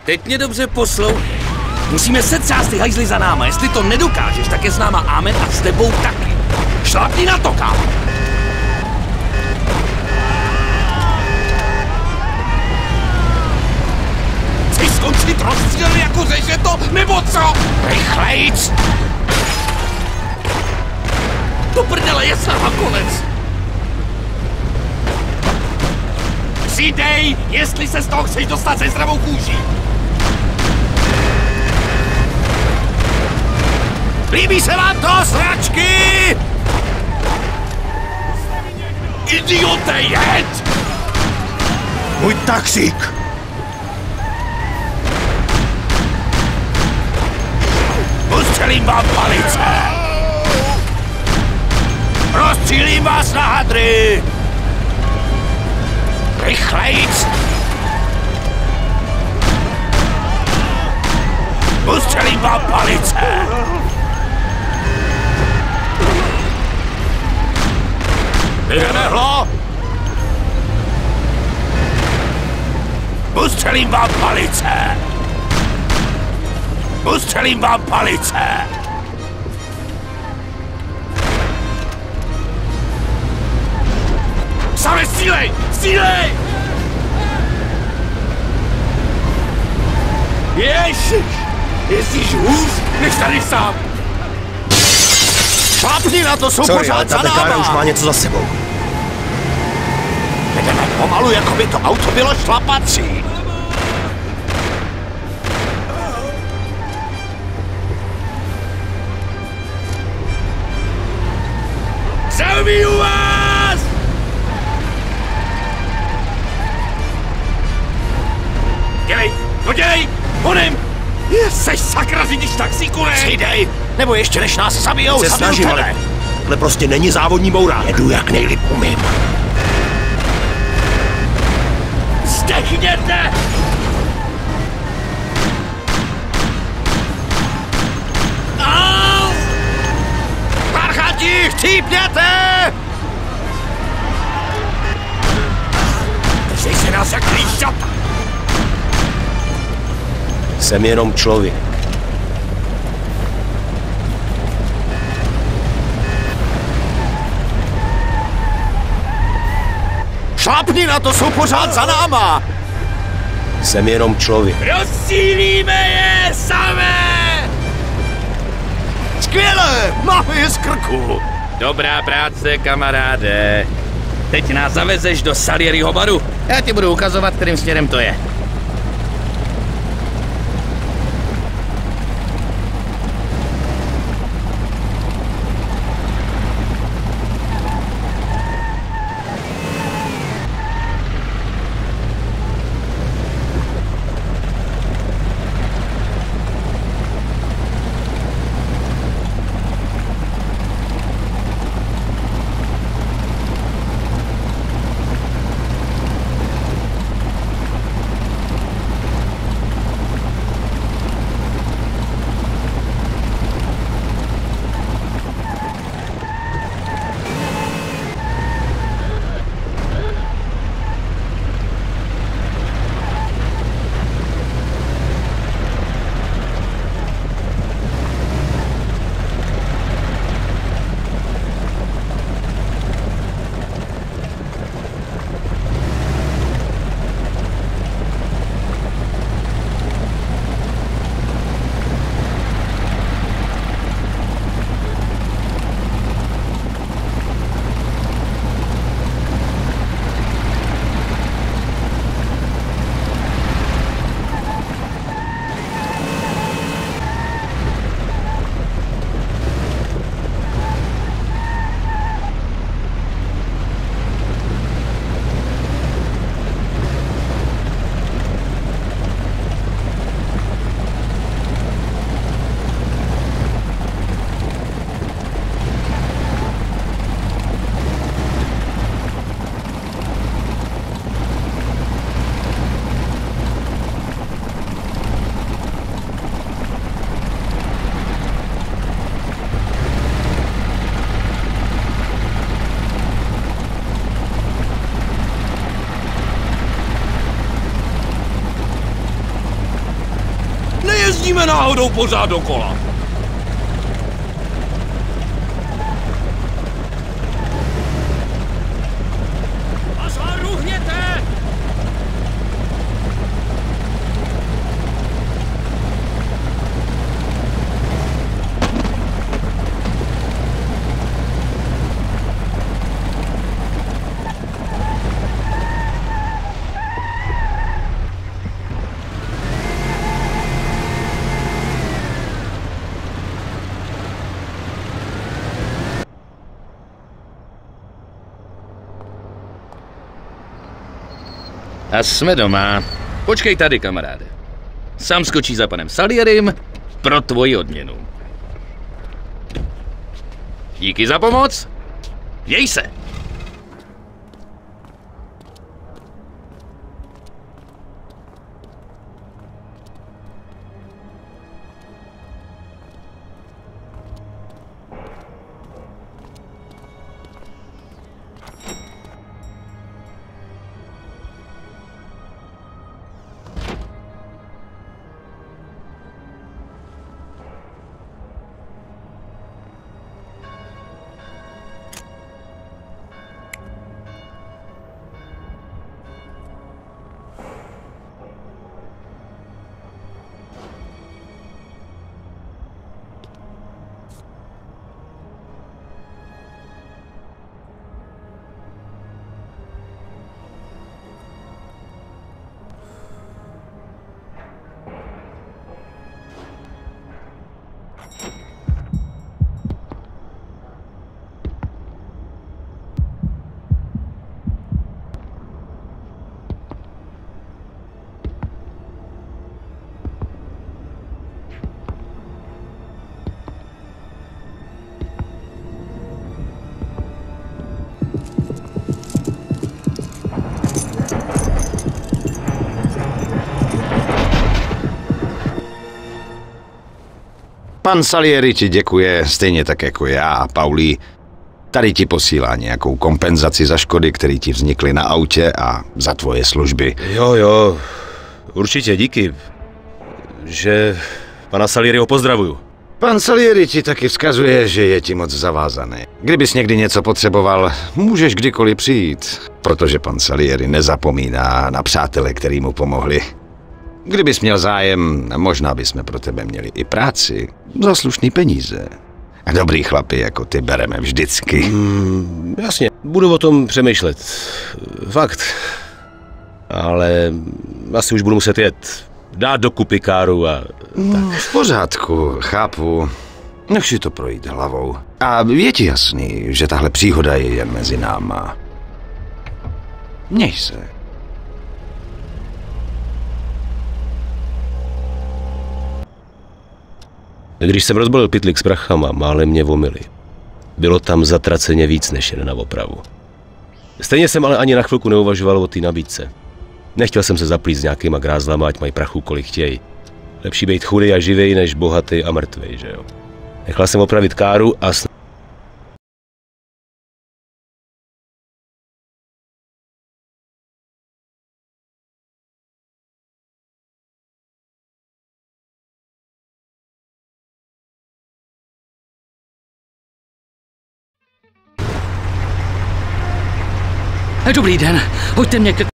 Teď mě dobře poslouchej. Musíme secást ty hajzly za náma. Jestli to nedokážeš, tak je s náma amen a s tebou taky. Šlapni na to, kámo. Chceš skončit rozstřelný jako řeže to, nebo co? Rychlejc! Do prdele, je snad konec. Přidej, jestli se z toho chceš dostat se zdravou kůží. Líbí se vám to, sračky? Idiote, jed! Můj taxík! Ustřelím vám palice! Rozstřílím vás na hadry! Rychlejc! Ustřelím vám palice! Jdeme, hlo! Ustřelím vám palice! Ustřelím vám palice! Same, střílej! Střílej! Ježiš! Jezdíš hůř, než tady sám! Šlapni na to, jsou pořád za náma! Už má něco za sebou. Jdeme pomalu, jako by to auto bylo šlapací. Zabiju vás! Dělej, no dělej, honem! Seš sakra, řídíš taxíku, ne? Přidej, nebo ještě než nás zabijou, Se snažím, ale prostě není závodní bourák. Jedu jak nejlíp umím. Zdechněte! Au! Parchanti, chcípněte! Držej se nás jak klíšťata! Jsem jenom člověk. Šlapni na to, jsou pořád za náma! Jsem jenom člověk. Rozstřílíme je samé! Skvěle! Máme je z krku! Dobrá práce, kamaráde. Teď nás zavezeš do Salieriho baru. Já ti budu ukazovat, kterým směrem to je. nejezdíme náhodou pořád dokola. Pozor, ruhněte! A jsme doma. Počkej tady, kamaráde. Sám skočí za panem Salierim pro tvoji odměnu. Díky za pomoc. Měj se. Pan Salieri ti děkuje, stejně tak jako já a Paulí. Tady ti posílá nějakou kompenzaci za škody, které ti vznikly na autě a za tvoje služby. Jo, určitě díky, že pana Salieriho pozdravuju. Pan Salieri ti taky vzkazuje, že je ti moc zavázaný. Kdybys někdy něco potřeboval, můžeš kdykoliv přijít, protože pan Salieri nezapomíná na přátele, který mu pomohli. Kdybys měl zájem, možná bychom pro tebe měli i práci za slušný peníze. A dobrý chlapi jako ty bereme vždycky. Jasně, budu o tom přemýšlet. Fakt. Ale asi už budu muset jet. Dát dokupy káru a tak. V pořádku, chápu. Nech si to projít hlavou. A je ti jasný, že tahle příhoda je jen mezi náma. Měj se. Když jsem rozbalil pytlík s prachama, málem mě vomily. Bylo tam zatraceně víc než jen na opravu. Stejně jsem ale ani na chvilku neuvažoval o té nabídce. Nechtěl jsem se zaplít s nějakýma grázlama, ať mají prachu kolik chtějí. Lepší být chudej a živej, než bohatý a mrtvej, že jo. Nechal jsem opravit káru a Dobrý den, hoďte mě